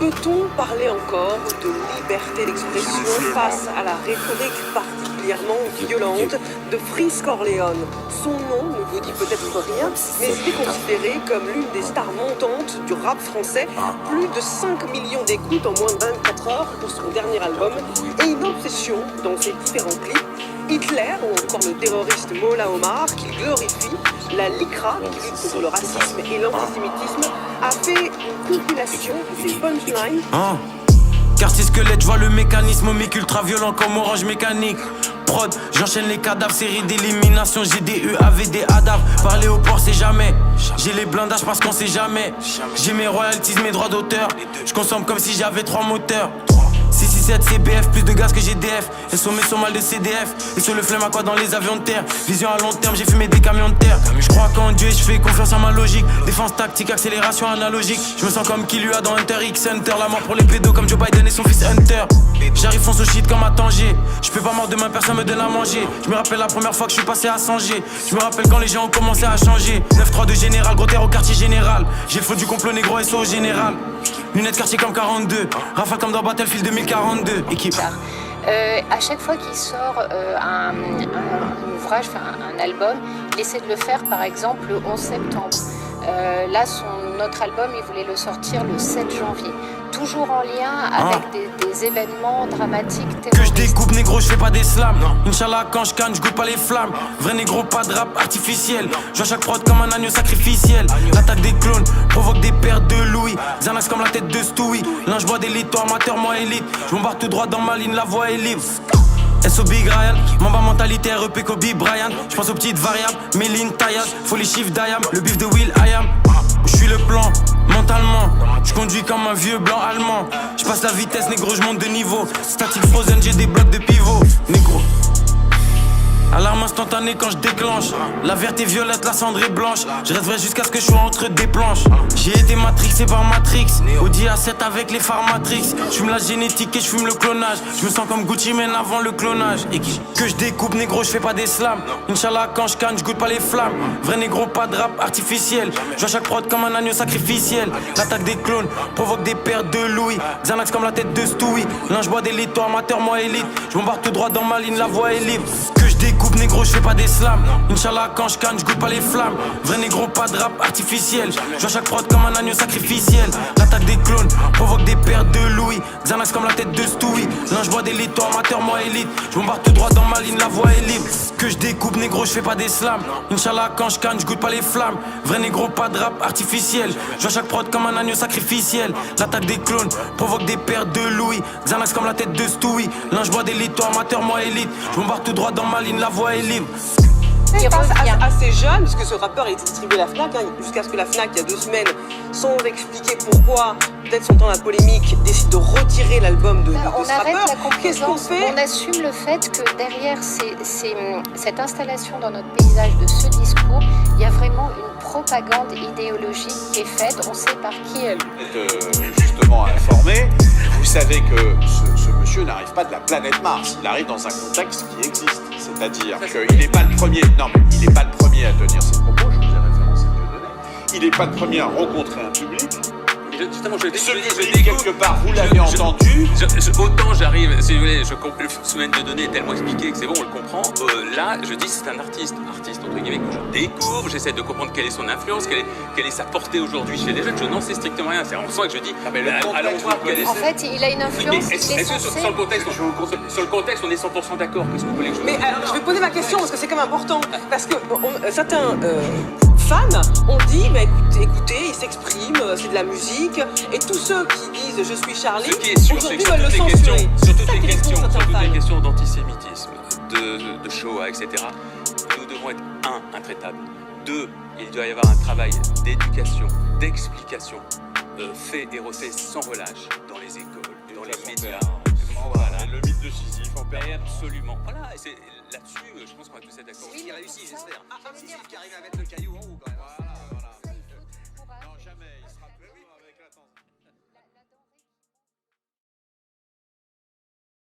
Peut-on parler encore de liberté d'expression face à la rhétorique particulièrement violente de Freeze Corleone? Son nom ne vous dit peut-être rien, mais il est considéré comme l'une des stars montantes du rap français. Plus de 5 millions d'écoutes en moins de 24 heures pour son dernier album et une obsession dans ses différents clips. Hitler ou encore le terroriste Mola Omar, qu'il glorifie, la LICRA, qui lutte contre le racisme et l'antisémitisme, a fait une compilation des punchlines. Quartier squelette, je vois le mécanisme, omique ultra violent comme orange mécanique. Prod, j'enchaîne les cadavres, série d'élimination, j'ai des UAV, ADAV. Parler au port, c'est jamais. J'ai les blindages parce qu'on sait jamais. J'ai mes royalties, mes droits d'auteur. Je consomme comme si j'avais 3 moteurs. 667 CBF, plus de gaz que GDF. Et sommets sont mal de CDF. Et sur le flemme à quoi dans les avions de terre. Vision à long terme, j'ai fumé des camions de terre. Je crois qu'en Dieu et je fais confiance en ma logique. Défense tactique, accélération analogique. Je me sens comme qui lui a dans Hunter X Hunter. La mort pour les pédos comme Joe Biden et son fils Hunter. J'arrive fonce au shit comme à Tanger. Je peux pas mort demain, personne me donne à manger. Je me rappelle la première fois que je suis passé à Sanger. Je me rappelle quand les gens ont commencé à changer. 9-3 de général, gros terre au quartier général. J'ai le faux du complot négro SO au général. Lunettes quartier comme 42. Rafale comme dans Battlefield 2042. Équipe. À chaque fois qu'il sort un ouvrage, un album, il essaie de le faire par exemple le 11 septembre. Là, notre album, il voulait le sortir le 7 janvier. Toujours en lien avec des événements dramatiques terroristes. Que je découpe négro, je fais pas des slams. Inch'Allah quand je canne, je goûte pas les flammes. Vrai négro, pas de rap artificiel. Je vois chaque prod comme un agneau sacrificiel. L'attaque des clones provoque des pertes de Louis. Xanax comme la tête de Stewie. Linge bois d'élite, toi amateur, moi élite. Je m'embarque tout droit dans ma ligne, la voie est libre. SO Big Ryan, Mamba mentalité REP Kobe Bryant. Je pense aux petites variables, Méline, Taillage, faut les chiffres d'Ayam, le bif de Will I Am. Je suis le plan, mentalement. Je conduis comme un vieux blanc allemand. Je passe la vitesse, négro, je monte de niveau. Static frozen, j'ai des blocs de pivot, négro. Alarme instantanée quand je déclenche. La verte est violette, la cendre est blanche. Je reste vrai jusqu'à ce que je sois entre des planches. J'ai été matrixé par Matrix. Audi A7 avec les phares Matrix. Je fume la génétique et je fume le clonage. Je me sens comme Gucci Mane avant le clonage. Et que je découpe négro, je fais pas des slams. Inch'Allah quand je canne, je goûte pas les flammes. Vrai négro, pas de rap artificiel. Je vois chaque prod comme un agneau sacrificiel. L'attaque des clones provoque des pertes de Louis. Xanax comme la tête de Stewie. Linge bois d'élite, toi amateur, moi élite. Je m'embarque tout droit dans ma ligne, la voie est libre. Que je découpe négro, je fais pas des slams. Inch'Allah quand je canne, je goûte pas les flammes. Vrai négro, pas de rap artificiel. Je vois chaque prod comme un agneau sacrificiel. L'attaque des clones provoque des pertes de Louis. Xanax comme la tête de Stewie. Linge bois d'élite, toi amateur, moi élite. Je m'embarque tout droit dans ma ligne, la voie est libre. Que je découpe négro, je fais pas des slams. Inch'Allah quand je canne, je goûte pas les flammes. Vrai négro, pas de rap artificiel. Je vois chaque prod comme un agneau sacrificiel. L'attaque des clones provoque des pertes de Louis. Xanax comme la tête de Stewie. Linge bois d'élite, toi amateur, moi élite. Je m'embarque tout droit dans ma ligne, la voie est libre. Il passe assez jeune, parce que ce rappeur est distribué à la FNAC, jusqu'à ce que la FNAC, il y a 2 semaines, sans expliquer pourquoi, peut-être sentant la polémique, décide de retirer l'album de ce rappeur. On arrête la Qu'est-ce qu'on complaisance, fait? on assume le fait que derrière cette installation dans notre paysage de ce discours, il y a vraiment une propagande idéologique qui est faite, on sait par qui elle. Justement informé, vous savez que ce monsieur n'arrive pas de la planète Mars, il arrive dans un contexte qui existe, c'est-à-dire qu'il n'est pas le premier, non mais il n'est pas le premier à tenir ses propos, je vous ai référencé Dieudonné, il n'est pas le premier à rencontrer un public. Justement, Ce public, quelque part, vous l'avez entendu. Autant j'arrive, si vous voulez, le phénomène de données est tellement expliqué que c'est bon, on le comprend. Là, je dis c'est un artiste entre guillemets, que je découvre, j'essaie de comprendre quelle est son influence, quelle est sa portée aujourd'hui chez les jeunes. Je n'en sais strictement rien. C'est en soi que je dis, allons voir quelle est. En fait, il a une influence. Est-ce que sur le contexte, on est 100% d'accord? Qu'est-ce que vous voulez que je Mais alors, je vais poser ma question, parce que c'est quand même important. Parce que certains fans ont dit, bah, écoutez, il s'exprime, c'est de la musique. Et tous ceux qui disent je suis Charlie, ce qui est sûr, c'est que sur toutes les questions d'antisémitisme, de Shoah, etc., nous devons être intraitables. 2, il doit y avoir un travail d'éducation, d'explication, fait et refait sans relâche dans les écoles, dans les médias. Voilà. Le mythe de Sisyphe en perd. Absolument. Voilà, et c'est là-dessus, je pense qu'on va tous être d'accord. Oui, Il réussit, j'espère. Ah, Sisyphe qui arrive à mettre le caillou en haut, quand même. Voilà.